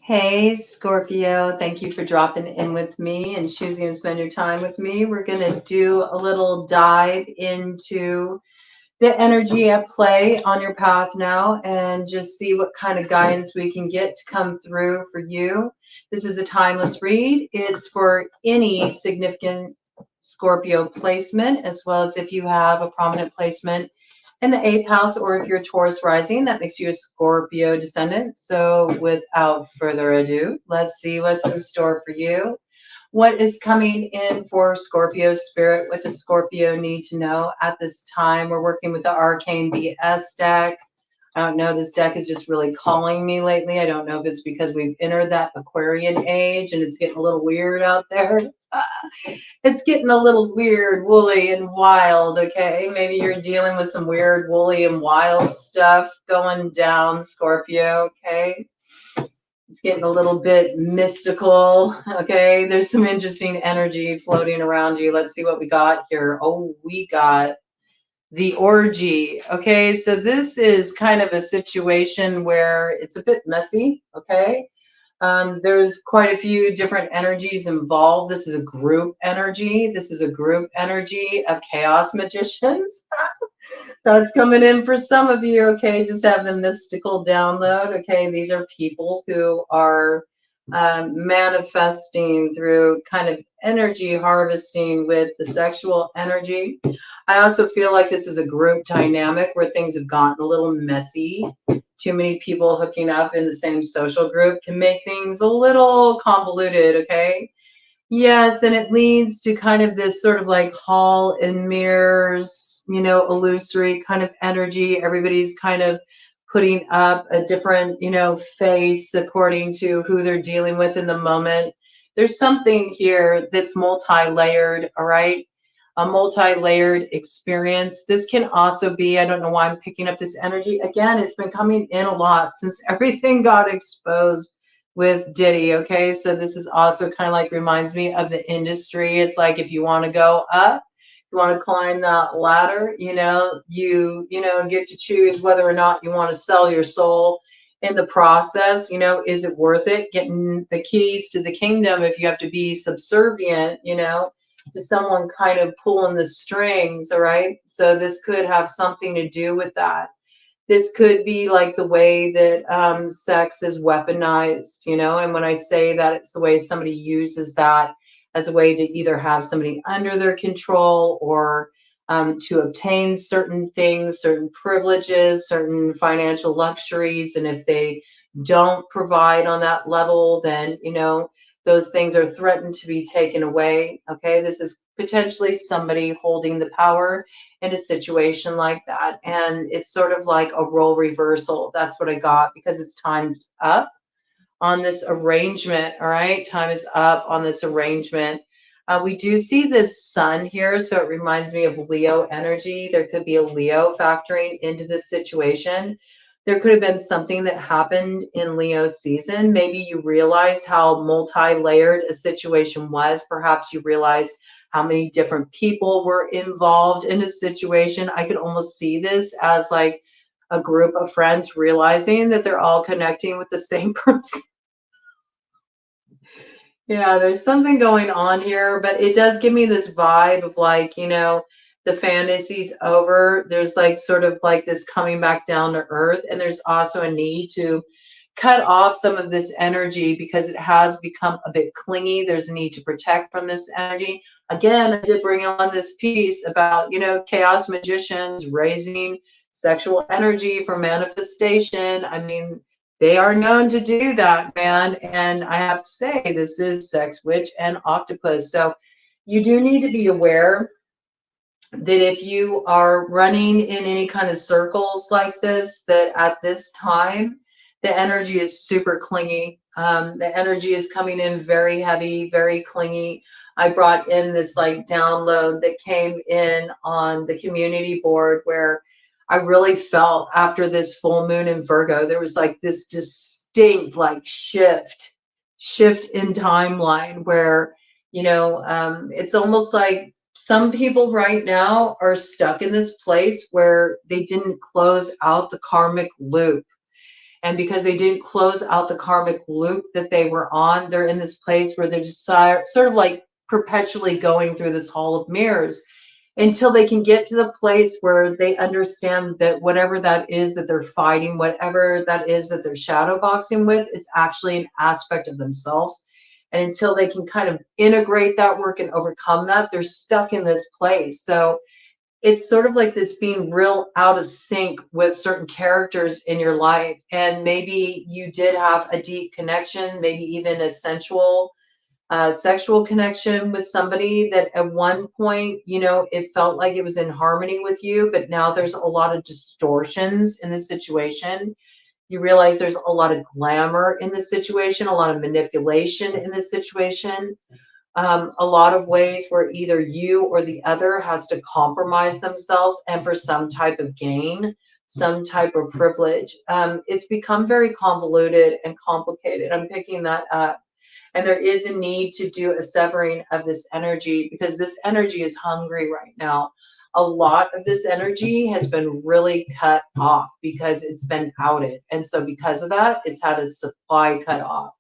Hey, Scorpio, thank you for dropping in with me and choosing to spend your time with me. We're going to do a little dive into the energy at play on your path now and just see what kind of guidance we can get to come through for you. This is a timeless read. It's for any significant Scorpio placement, as well as if you have a prominent placement in the eighth house, or if you're Taurus rising, that makes you a Scorpio descendant. So without further ado, let's see what's in store for you. What is coming in for Scorpio spirit? What does Scorpio need to know at this time? We're working with the Arcane BS deck. I don't know, this deck is just really calling me lately. I don't know if it's because we've entered that Aquarian age and it's getting a little weird out there. It's getting a little weird, woolly, and wild, okay? Maybe you're dealing with some weird, woolly, and wild stuff going down, Scorpio, okay? It's getting a little bit mystical, okay? There's some interesting energy floating around you. Let's see what we got here. Oh, we got the orgy. Okay, so this is kind of a situation where it's a bit messy, okay? There's quite a few different energies involved. This is a group energy. This is a group energy of chaos magicians. That's coming in for some of you, okay? Just have the mystical download, okay? These are people who are manifesting through kind of energy harvesting with the sexual energy. I also feel like this is a group dynamic where things have gotten a little messy. Too many people hooking up in the same social group can make things a little convoluted, okay? Yes, and it leads to kind of this sort of like hall and mirrors, you know, illusory kind of energy. Everybody's kind of putting up a different, you know, face according to who they're dealing with in the moment. There's something here that's multi-layered, all right? A multi-layered experience. This can also be, I don't know why I'm picking up this energy. Again, it's been coming in a lot since everything got exposed with Diddy, okay? So this is also kind of like reminds me of the industry. It's like if you want to go up, you want to climb that ladder, you know, you get to choose whether or not you want to sell your soul in the process. You know, is it worth it getting the keys to the kingdom if you have to be subservient, you know, to someone kind of pulling the strings, all right? So this could have something to do with that. This could be like the way that sex is weaponized, you know, and when I say that, it's the way somebody uses that as a way to either have somebody under their control or to obtain certain things, certain privileges, certain financial luxuries. And if they don't provide on that level, then, you know, those things are threatened to be taken away. Okay, this is potentially somebody holding the power in a situation like that. And it's sort of like a role reversal. That's what I got because it's time's up on this arrangement. All right, time is up on this arrangement. We do see this sun here, so it reminds me of Leo energy. There could be a Leo factoring into this situation. There could have been something that happened in Leo season. Maybe you realized how multi-layered a situation was. Perhaps you realized how many different people were involved in a situation. I could almost see this as like a group of friends realizing that they're all connecting with the same person. Yeah, there's something going on here, but it does give me this vibe of like, you know, the fantasy's over. There's like sort of like this coming back down to earth. And there's also a need to cut off some of this energy because it has become a bit clingy. There's a need to protect from this energy. Again, I did bring on this piece about, you know, chaos magicians raising sexual energy for manifestation. I mean, they are known to do that, man. And I have to say, this is sex, witch, and octopus. So you do need to be aware that if you are running in any kind of circles like this, that at this time, the energy is super clingy. The energy is coming in very heavy, very clingy. I brought in this like download that came in on the community board where I really felt after this full moon in Virgo, there was like this distinct like shift in timeline where, you know, it's almost like some people right now are stuck in this place where they didn't close out the karmic loop. And because they didn't close out the karmic loop that they were on, they're in this place where they're just sort of like perpetually going through this hall of mirrors until they can get to the place where they understand that whatever that is that they're fighting, whatever that is that they're shadow boxing with, is actually an aspect of themselves. And until they can kind of integrate that work and overcome that, they're stuck in this place. So it's sort of like this being real out of sync with certain characters in your life. And maybe you did have a deep connection, maybe even a sensual sexual connection with somebody that at one point, you know, it felt like it was in harmony with you, but now there's a lot of distortions in the situation. You realize there's a lot of glamour in the situation, a lot of manipulation in the situation, a lot of ways where either you or the other has to compromise themselves and for some type of gain, some type of privilege. It's become very convoluted and complicated. I'm picking that up. And there is a need to do a severing of this energy because this energy is hungry right now. A lot of this energy has been really cut off because it's been outed. And so because of that, it's had a supply cut off.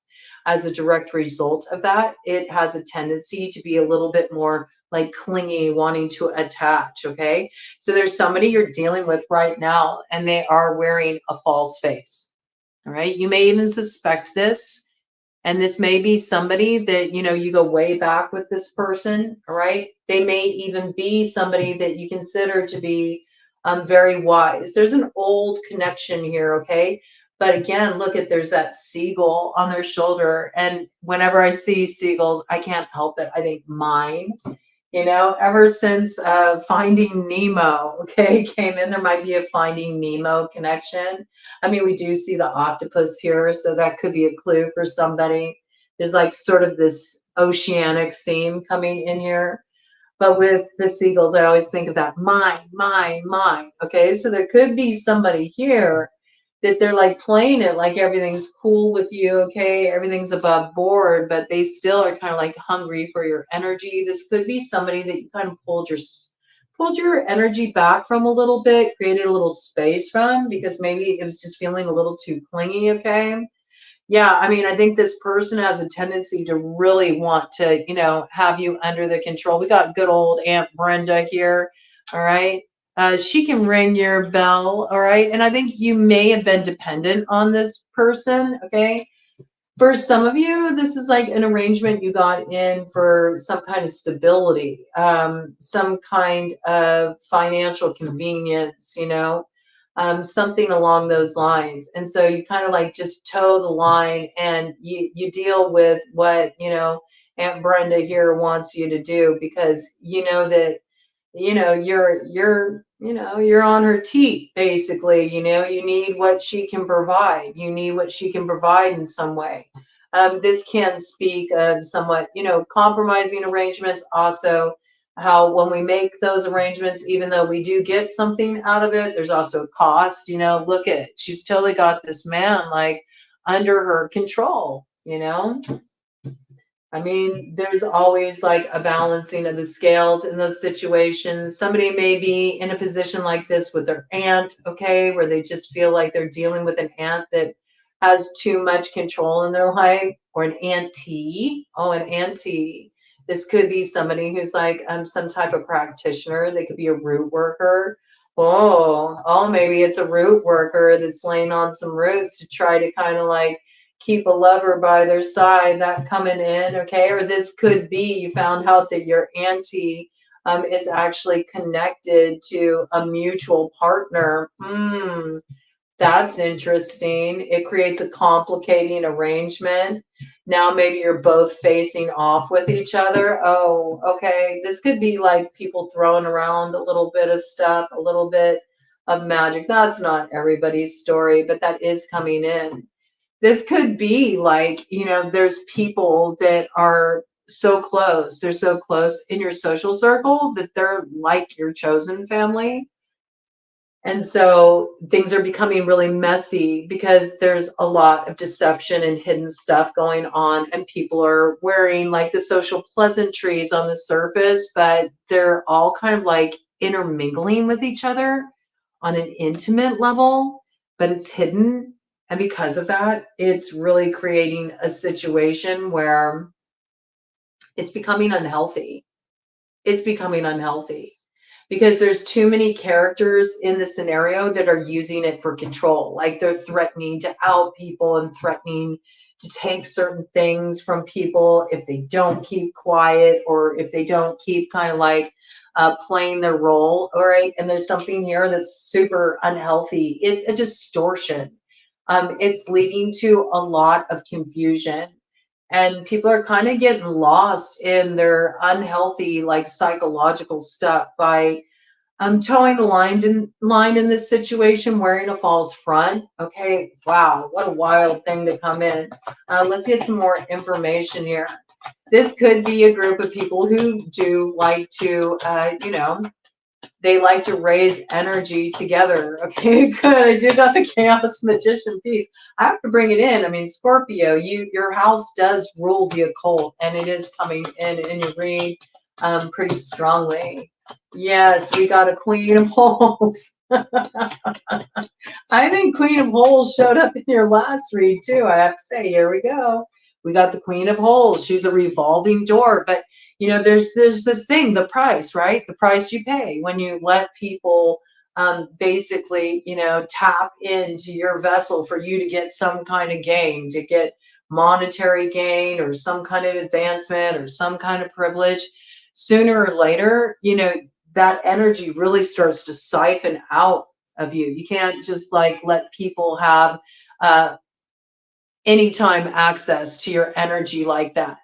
As a direct result of that, it has a tendency to be a little bit more like clingy, wanting to attach. Okay. So there's somebody you're dealing with right now, and they are wearing a false face. All right. You may even suspect this. And this may be somebody that, you know, you go way back with this person, all right? They may even be somebody that you consider to be very wise. There's an old connection here, okay? But again, look at, there's that seagull on their shoulder. And whenever I see seagulls, I can't help it. I think mine, you know, ever since Finding Nemo, okay, came in, there might be a Finding Nemo connection. I mean, we do see the octopus here, so that could be a clue for somebody. There's like sort of this oceanic theme coming in here. But with the seagulls, I always think of that mine, mine, mine. Okay, so there could be somebody here that they're like playing it like everything's cool with you, okay, everything's above board, but they still are kind of like hungry for your energy. This could be somebody that you kind of pulled your energy back from a little bit, created a little space from, because maybe it was just feeling a little too clingy, okay? Yeah, I mean, I think this person has a tendency to really want to, you know, have you under the control. We got good old Aunt Brenda here, all right? She can ring your bell, all right? And I think you may have been dependent on this person, okay? For some of you, this is like an arrangement you got in for some kind of stability, some kind of financial convenience, you know, something along those lines. And so you kind of like just toe the line and you deal with what, you know, Aunt Brenda here wants you to do, because you know that, you know, you're on her teat, basically. You know, you need what she can provide. You need what she can provide in some way. This can speak of somewhat, you know, compromising arrangements. Also, how when we make those arrangements, even though we do get something out of it, there's also a cost. You know, look at, she's totally got this man like under her control, you know. I mean, there's always like a balancing of the scales in those situations. Somebody may be in a position like this with their aunt, okay, where they just feel like they're dealing with an aunt that has too much control in their life, or an auntie. Oh, an auntie. This could be somebody who's like some type of practitioner. They could be a root worker. Oh, maybe it's a root worker that's laying on some roots to try to kind of like keep a lover by their side, that coming in, okay? Or this could be, you found out that your auntie is actually connected to a mutual partner. That's interesting. It creates a complicating arrangement. Now maybe you're both facing off with each other. Oh, okay. This could be like people throwing around a little bit of stuff, a little bit of magic. That's not everybody's story, but that is coming in. This could be like, you know, there's people that are so close. They're so close in your social circle that they're like your chosen family. And so things are becoming really messy because there's a lot of deception and hidden stuff going on, and people are wearing like the social pleasantries on the surface, but they're all kind of like intermingling with each other on an intimate level, but it's hidden. And because of that, it's really creating a situation where it's becoming unhealthy. It's becoming unhealthy because there's too many characters in the scenario that are using it for control. Like they're threatening to out people and threatening to take certain things from people if they don't keep quiet or if they don't keep kind of like playing their role. All right. And there's something here that's super unhealthy. It's a distortion. It's leading to a lot of confusion. And people are kind of getting lost in their unhealthy, like psychological stuff by towing the line in this situation, wearing a false front. Okay, wow, what a wild thing to come in. Let's get some more information here. This could be a group of people who do like to, they like to raise energy together. Okay, good. I do got the Chaos Magician piece. I have to bring it in. I mean, Scorpio, your house does rule the occult, and it is coming in your read pretty strongly. Yes, we got a Queen of Holes. I think Queen of Holes showed up in your last read too. I have to say, here we go. We got the Queen of Holes. She's a revolving door, but there's this thing, the price, right? The price you pay when you let people basically, tap into your vessel for you to get some kind of gain, to get monetary gain or some kind of advancement or some kind of privilege. Sooner or later, that energy really starts to siphon out of you. You can't just like let people have anytime access to your energy like that.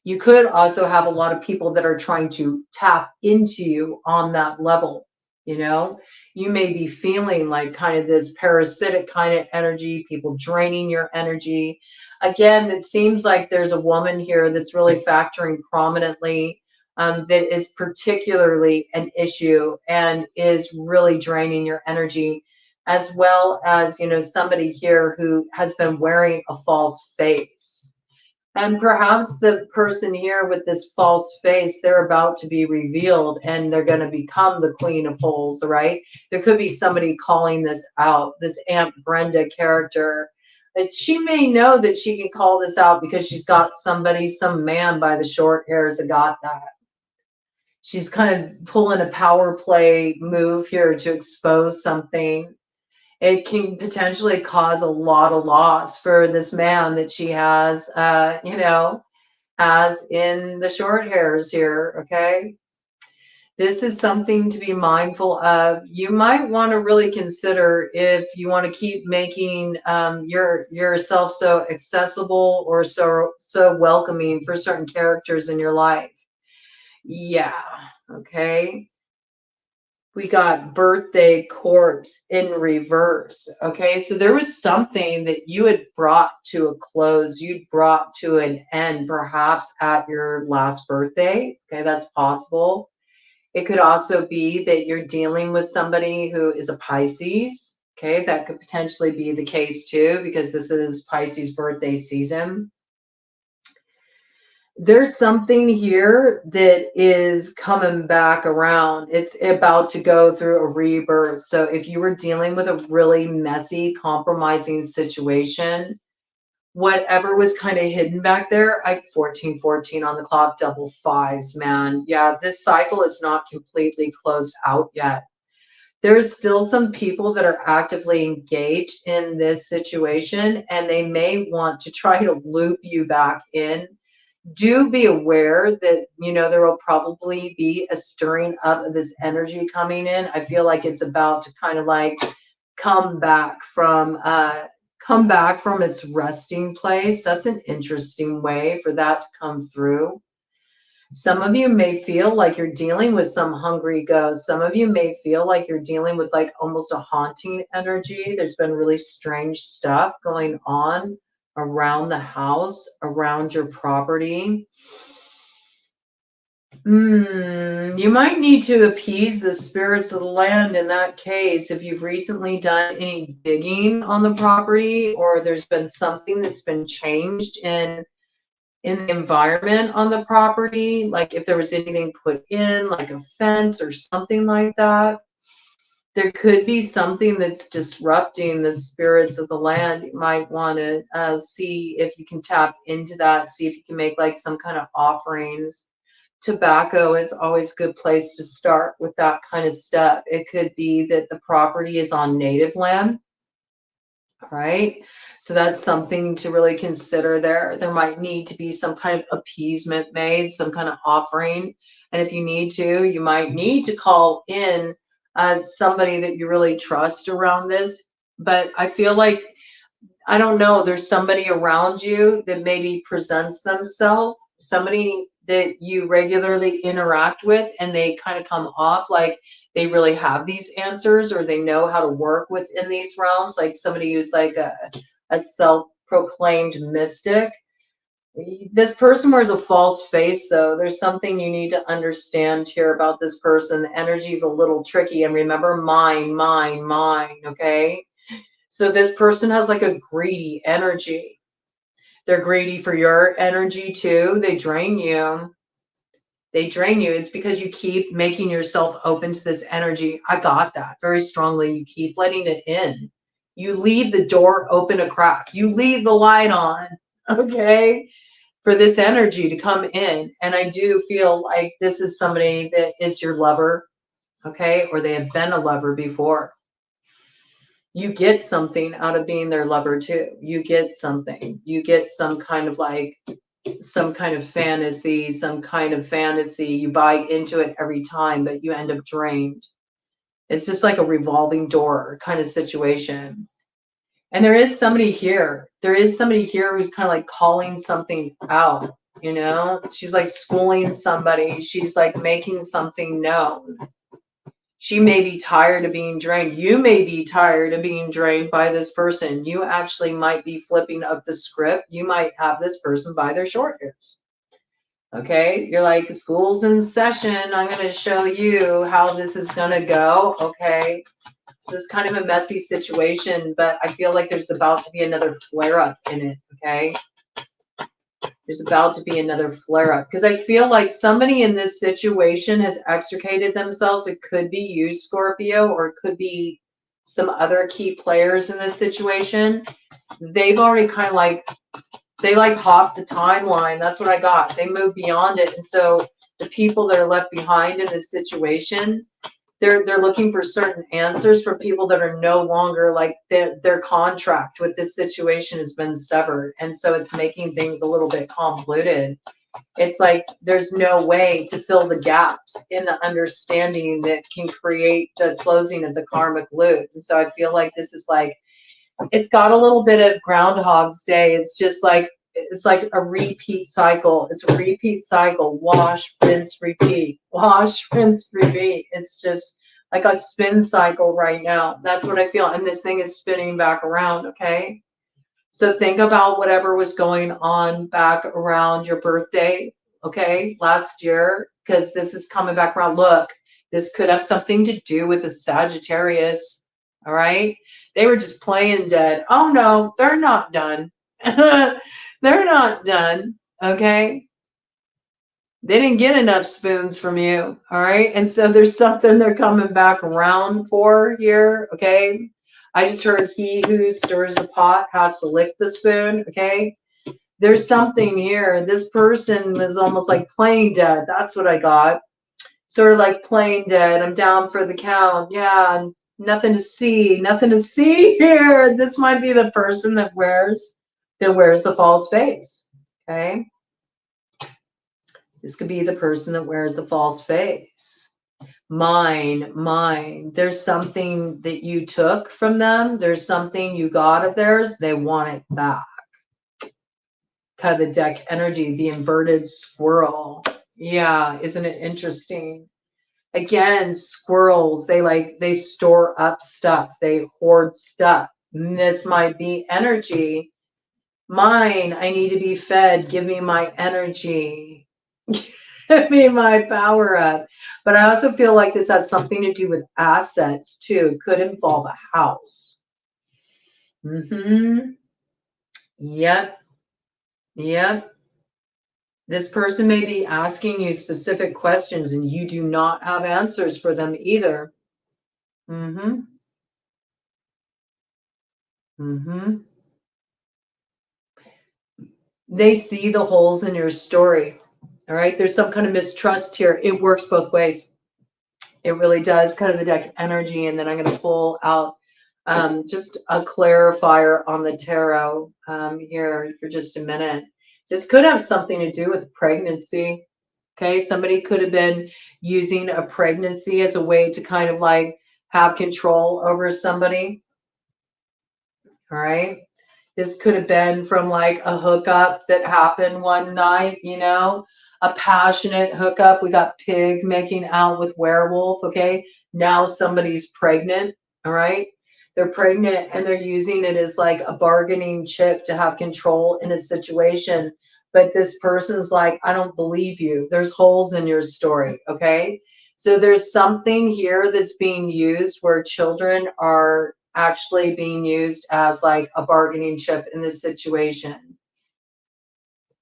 You could also have a lot of people that are trying to tap into you on that level. You may be feeling like kind of this parasitic kind of energy, people draining your energy. Again, it seems like there's a woman here that's really factoring prominently, that is particularly an issue and is really draining your energy, as well as, somebody here who has been wearing a false face. And perhaps the person here with this false face, they're about to be revealed and they're going to become the Queen of Holes, right? There could be somebody calling this out, this Aunt Brenda character. She may know that she can call this out because she's got somebody, some man by the short hairs that got that. She's kind of pulling a power play move here to expose something. It can potentially cause a lot of loss for this man that she has, has in the short hairs here, okay? This is something to be mindful of. You might want to really consider if you want to keep making yourself so accessible or so welcoming for certain characters in your life. Yeah, okay. We got birthday corpse in reverse. Okay, so there was something that you had brought to a close, you'd brought to an end, perhaps at your last birthday. Okay, that's possible. It could also be that you're dealing with somebody who is a Pisces. Okay, that could potentially be the case too, because this is Pisces birthday season. There's something here that is coming back around. It's about to go through a rebirth. So if you were dealing with a really messy, compromising situation, whatever was kind of hidden back there, 1414 on the clock, double fives, man. Yeah, this cycle is not completely closed out yet. There's still some people that are actively engaged in this situation, and they may want to try to loop you back in. Do be aware that, there will probably be a stirring up of this energy coming in. I feel like it's about to kind of like come back from its resting place. That's an interesting way for that to come through. Some of you may feel like you're dealing with some hungry ghost. Some of you may feel like you're dealing with like almost a haunting energy. There's been really strange stuff going on around the house, around your property. You might need to appease the spirits of the land in that case. If you've recently done any digging on the property, or there's been something that's been changed in the environment on the property, like if there was anything put in, like a fence or something like that. there could be something that's disrupting the spirits of the land. You might want to see if you can tap into that, see if you can make like some kind of offerings. Tobacco is always a good place to start with that kind of stuff. It could be that the property is on native land, right? So that's something to really consider there. There might need to be some kind of appeasement made, some kind of offering. And if you need to, you might need to call in somebody that you really trust around this. But I feel like, I don't know, there's somebody around you that maybe presents themselves, somebody that you regularly interact with, and they kind of come off like they really have these answers, or they know how to work within these realms, like somebody who's like a self-proclaimed mystic. This person wears a false face, though. There's something you need to understand here about this person. The energy is a little tricky, and remember, mine, okay? So this person has like a greedy energy. They're greedy for your energy too. They drain you. They drain you. It's because you keep making yourself open to this energy. I got that very strongly. You keep letting it in. You leave the door open a crack. You leave the light on, okay, for this energy to come in. And I do feel like this is somebody that is your lover, okay, or they have been a lover before. You get something out of being their lover too. You get something. You get some kind of like, some kind of fantasy, You buy into it every time, but you end up drained. It's just like a revolving door kind of situation. And there is somebody here. There is somebody here who's kind of like calling something out, you know? She's like schooling somebody. She's like making something known. She may be tired of being drained. You may be tired of being drained by this person. You actually might be flipping up the script. You might have this person by their short hairs. Okay, you're like, school's in session. I'm going to show you how this is going to go. Okay, this is kind of a messy situation, but I feel like there's about to be another flare up in it. Okay, there's about to be another flare up because I feel like somebody in this situation has extricated themselves. It could be you, Scorpio, or it could be some other key players in this situation. They've already kind of like, they like hopped the timeline. That's what I got. They moved beyond it. And so the people that are left behind in this situation, they're looking for certain answers for people that are no longer like their contract with this situation has been severed. And so it's making things a little bit convoluted. It's like there's no way to fill the gaps in the understanding that can create the closing of the karmic loop. And so I feel like this is like, it's got a little bit of Groundhog's Day. It's just like, it's like a repeat cycle. It's a repeat cycle. Wash, rinse, repeat. Wash, rinse, repeat. It's just like a spin cycle right now. That's what I feel. And this thing is spinning back around, okay? So think about whatever was going on back around your birthday, okay, last year, because this is coming back around. Look, this could have something to do with a Sagittarius, all right? They were just playing dead. Oh, no, they're not done. They're not done, okay? They didn't get enough spoons from you, all right? And so there's something they're coming back around for here, okay? I just heard he who stirs the pot has to lick the spoon, okay? There's something here. This person was almost like playing dead. That's what I got. Sort of like playing dead. I'm down for the count. Yeah, nothing to see. Nothing to see here. This might be the person that wears the false face, okay? This could be the person that wears the false face. Mine. There's something that you took from them. There's something you got of theirs. They want it back. Kind of the deck energy, the inverted squirrel. Yeah, isn't it interesting? Again, squirrels, they store up stuff. They hoard stuff. And this might be energy. Mine, I need to be fed. Give me my energy. Give me my power up. But I also feel like this has something to do with assets too. It could involve a house. Yep. This person may be asking you specific questions and you do not have answers for them either. Mm-hmm. Mm-hmm. They see the holes in your story. All right. There's some kind of mistrust here. It works both ways. It really does. Kind of the deck energy. And then I'm going to pull out just a clarifier on the tarot here for just a minute. This could have something to do with pregnancy. Okay. Somebody could have been using a pregnancy as a way to kind of like have control over somebody. All right. This could have been from like a hookup that happened one night, you know, a passionate hookup. We got pig making out with werewolf. Okay. Now somebody's pregnant. All right. They're pregnant and they're using it as like a bargaining chip to have control in a situation. But this person's like, I don't believe you. There's holes in your story. Okay. So there's something here that's being used where children are actually being used as like a bargaining chip in this situation.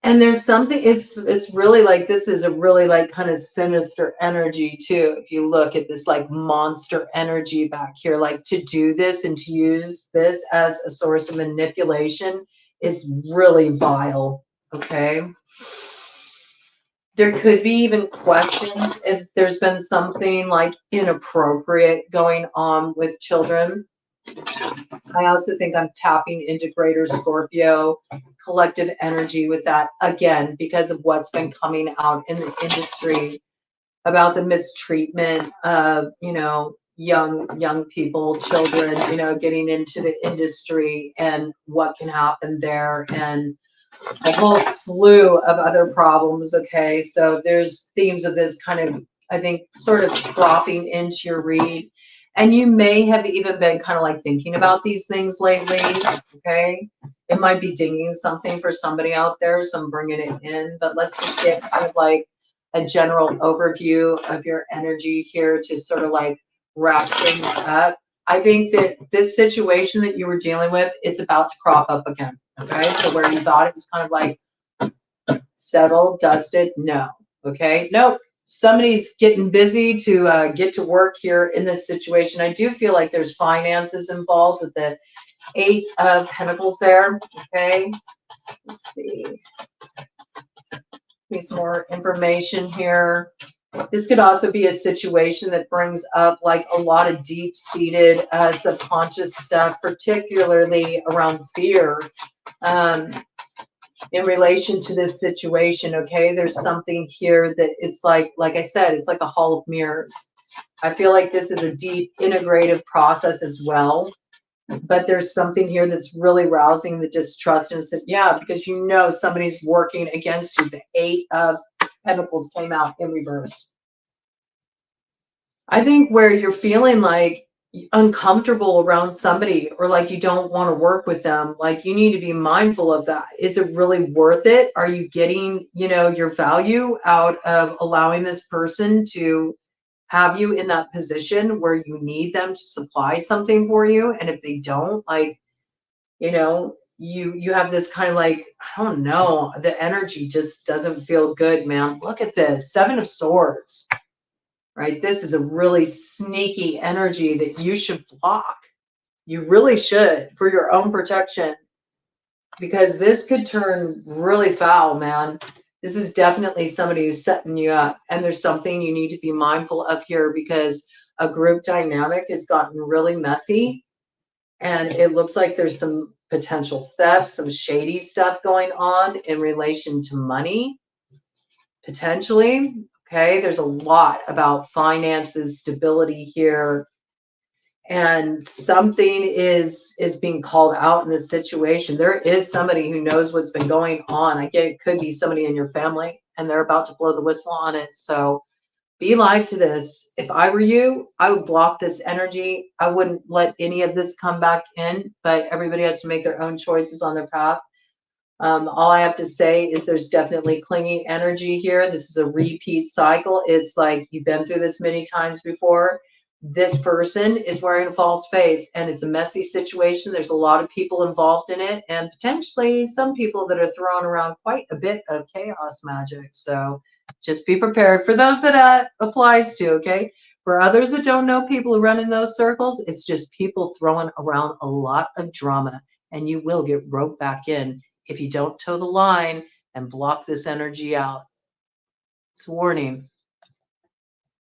And there's something, it's really like, this is a really like kind of sinister energy too. If you look at this like monster energy back here, like to do this and to use this as a source of manipulation is really vile. Okay. There could be even questions if there's been something like inappropriate going on with children. I also think I'm tapping into greater Scorpio collective energy with that again, because of what's been coming out in the industry about the mistreatment of, you know, young people, children, you know, getting into the industry and what can happen there, and a whole slew of other problems. Okay, so there's themes of this kind of, I think, sort of dropping into your read. And you may have even been kind of like thinking about these things lately. Okay, it might be dinging something for somebody out there, so I'm bringing it in. But let's just get kind of like a general overview of your energy here to sort of like wrap things up. I think that this situation that you were dealing with, it's about to crop up again. Okay, so where you thought it was kind of like settled, dusted, no. Okay, nope. Somebody's getting busy to get to work here in this situation. I do feel like there's finances involved with the 8 of Pentacles there. Okay, let's see. Need some more information here. This could also be a situation that brings up like a lot of deep-seated subconscious stuff, particularly around fear in relation to this situation. Okay, there's something here that it's like I said, it's like a hall of mirrors. I feel like this is a deep integrative process as well, but there's something here that's really rousing the distrust and said, yeah, because you know somebody's working against you. The 8 of Pentacles came out in reverse. I think where you're feeling like uncomfortable around somebody, or like you don't want to work with them, like you need to be mindful of that. Is it really worth it? Are you getting, you know, your value out of allowing this person to have you in that position where you need them to supply something for you? And if they don't, like, you know, you have this kind of like, I don't know, the energy just doesn't feel good, man. Look at this 7 of Swords. Right? This is a really sneaky energy that you should block. You really should, for your own protection, because this could turn really foul, man. This is definitely somebody who's setting you up. And there's something you need to be mindful of here, because a group dynamic has gotten really messy. And it looks like there's some potential theft, some shady stuff going on in relation to money, potentially. Okay, there's a lot about finances, stability here, and something is being called out in this situation. There is somebody who knows what's been going on. I get it could be somebody in your family, and they're about to blow the whistle on it. So be live to this. If I were you, I would block this energy. I wouldn't let any of this come back in, but everybody has to make their own choices on their path. All I have to say is there's definitely clinging energy here. This is a repeat cycle. It's like you've been through this many times before. This person is wearing a false face, and it's a messy situation. There's a lot of people involved in it, and potentially some people that are throwing around quite a bit of chaos magic. So just be prepared for those that applies to, okay? For others that don't know people who run in those circles, it's just people throwing around a lot of drama, and you will get roped back in if you don't toe the line and block this energy out. It's a warning.